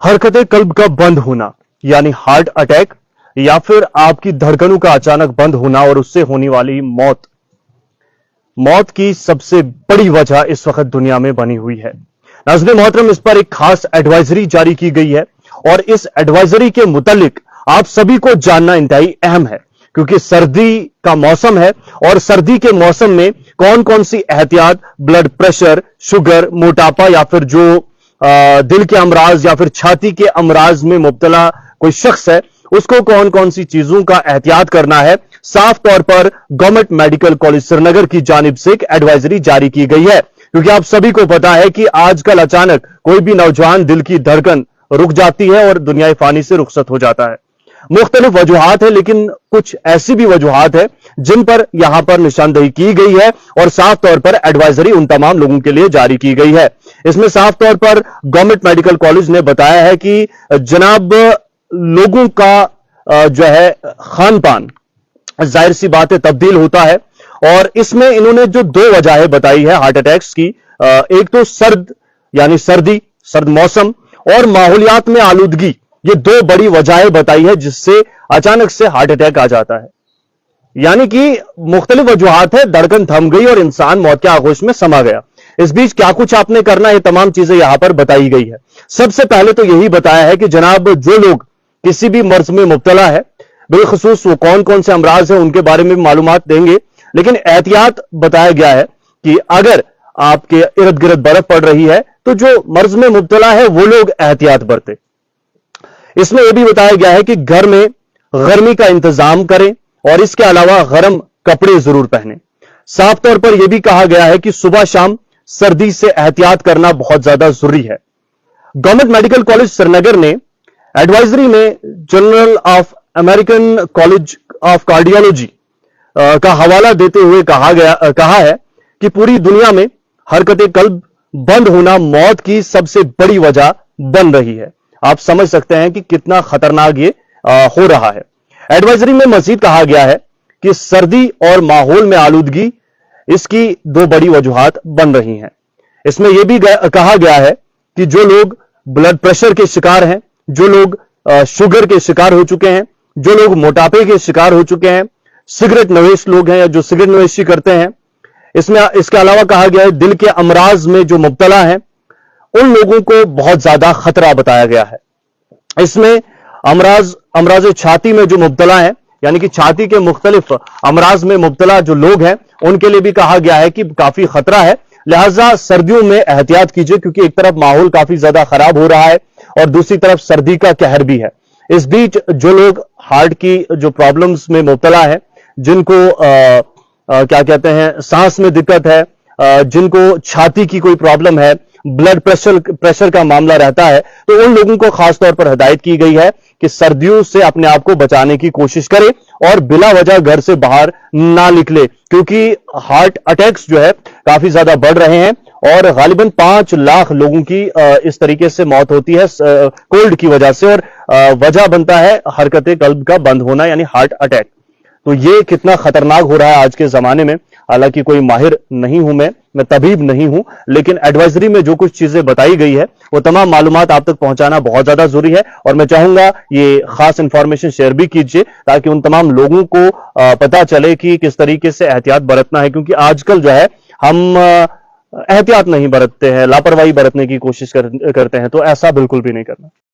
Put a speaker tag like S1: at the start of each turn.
S1: हरकत कल्ब का बंद होना यानी हार्ट अटैक या फिर आपकी धड़कनों का अचानक बंद होना और उससे होने वाली मौत की सबसे बड़ी वजह इस वक्त दुनिया में बनी हुई है। नाज़रीन मोहतरम, इस पर एक खास एडवाइजरी जारी की गई है और इस एडवाइजरी के मुतालिक आप सभी को जानना इंतहाई अहम है, क्योंकि सर्दी का मौसम है और सर्दी के मौसम में कौन कौन सी एहतियात, ब्लड प्रेशर, शुगर, मोटापा या फिर जो दिल के अमराज या फिर छाती के अमराज में मुब्तला कोई शख्स है, उसको कौन कौन सी चीजों का एहतियात करना है, साफ तौर पर गवर्नमेंट मेडिकल कॉलेज श्रीनगर की जानिब से एक एडवाइजरी जारी की गई है। क्योंकि आप सभी को पता है कि आजकल अचानक कोई भी नौजवान दिल की धड़कन रुक जाती है और दुनियाई फानी से रुखसत हो जाता है। मुख्तलिफ वजूहात है, लेकिन कुछ ऐसी भी वजूहात है जिन पर यहां पर निशानदेही की गई है और साफ तौर पर एडवाइजरी उन तमाम लोगों के लिए जारी की गई है। इसमें साफ तौर पर गवर्नमेंट मेडिकल कॉलेज ने बताया है कि जनाब लोगों का जो है खान पान जाहिर सी बात है तब्दील होता है और इसमें इन्होंने जो दो वजहें बताई है हार्ट अटैक्स की, एक तो सर्द मौसम और माहौलियात में आलूदगी, ये दो बड़ी वजहें बताई है जिससे अचानक से हार्ट अटैक आ जाता है। यानी कि मुख्तलिफ वजूहात है, धड़कन थम गई और इंसान मौत के आगोश में समा गया। इस बीच क्या कुछ आपने करना है, ये तमाम चीजें यहां पर बताई गई है। सबसे पहले तो यही बताया है कि जनाब जो लोग किसी भी मर्ज में मुब्तला है, बिलखुसूस वो कौन कौन से अमराज है उनके बारे में मालूमात देंगे, लेकिन एहतियात बताया गया है कि अगर आपके इर्द गिर्द बर्फ पड़ रही है तो जो मर्ज में मुब्तला है वो लोग एहतियात बरते। इसमें यह भी बताया गया है कि घर में गर्मी का इंतजाम करें और इसके अलावा गर्म कपड़े जरूर पहने। साफ तौर पर यह भी कहा गया है कि सुबह शाम सर्दी से एहतियात करना बहुत ज्यादा जरूरी है। गवर्नमेंट मेडिकल कॉलेज श्रीनगर ने एडवाइजरी में journal of American college of cardiology का हवाला देते हुए कहा है कि पूरी दुनिया में हरकत कल्ब बंद होना मौत की सबसे बड़ी वजह बन रही है। आप समझ सकते हैं कि कितना खतरनाक ये हो रहा है। एडवाइजरी में मजीद कहा गया है कि सर्दी और माहौल में आलूदगी इसकी दो बड़ी वजूहात बन रही हैं। इसमें यह भी कहा गया है कि जो लोग ब्लड प्रेशर के शिकार हैं, जो लोग शुगर के शिकार हो चुके हैं, जो लोग मोटापे के शिकार हो चुके हैं, सिगरेट नवेश लोग हैं या जो सिगरेट नवेशी करते हैं, इसके अलावा कहा गया है दिल के अमराज में जो मुब्तला हैं, उन लोगों को बहुत ज्यादा खतरा बताया गया है। इसमें अमराज छाती में जो मुब्तला है, यानी कि छाती के मुख्तलिफ अमराज में मुब्तला जो लोग हैं, उनके लिए भी कहा गया है कि काफी खतरा है, लिहाजा सर्दियों में एहतियात कीजिए, क्योंकि एक तरफ माहौल काफी ज्यादा खराब हो रहा है और दूसरी तरफ सर्दी का कहर भी है। इस बीच जो लोग हार्ट की जो प्रॉब्लम्स में मुब्तला है, जिनको क्या कहते हैं सांस में दिक्कत है, जिनको छाती की कोई प्रॉब्लम है, ब्लड प्रेशर का मामला रहता है, तो उन लोगों को खास तौर पर हिदायत की गई है कि सर्दियों से अपने आप को बचाने की कोशिश करें और बिला वजह घर से बाहर ना निकले, क्योंकि हार्ट अटैक्स जो है काफी ज्यादा बढ़ रहे हैं और गालिबन 5 लाख लोगों की इस तरीके से मौत होती है कोल्ड की वजह से, और वजह बनता है हरकत कल्ब का बंद होना यानी हार्ट अटैक। तो ये कितना खतरनाक हो रहा है आज के जमाने में। हालांकि कोई माहिर नहीं हूं मैं तबीब नहीं हूं, लेकिन एडवाइजरी में जो कुछ चीजें बताई गई है वो तमाम मालूमात आप तक पहुंचाना बहुत ज्यादा जरूरी है और मैं चाहूंगा ये खास इंफॉर्मेशन शेयर भी कीजिए ताकि उन तमाम लोगों को पता चले कि किस तरीके से एहतियात बरतना है, क्योंकि आजकल जो है हम एहतियात नहीं बरतते हैं, लापरवाही बरतने की कोशिश करते हैं, तो ऐसा बिल्कुल भी नहीं करना।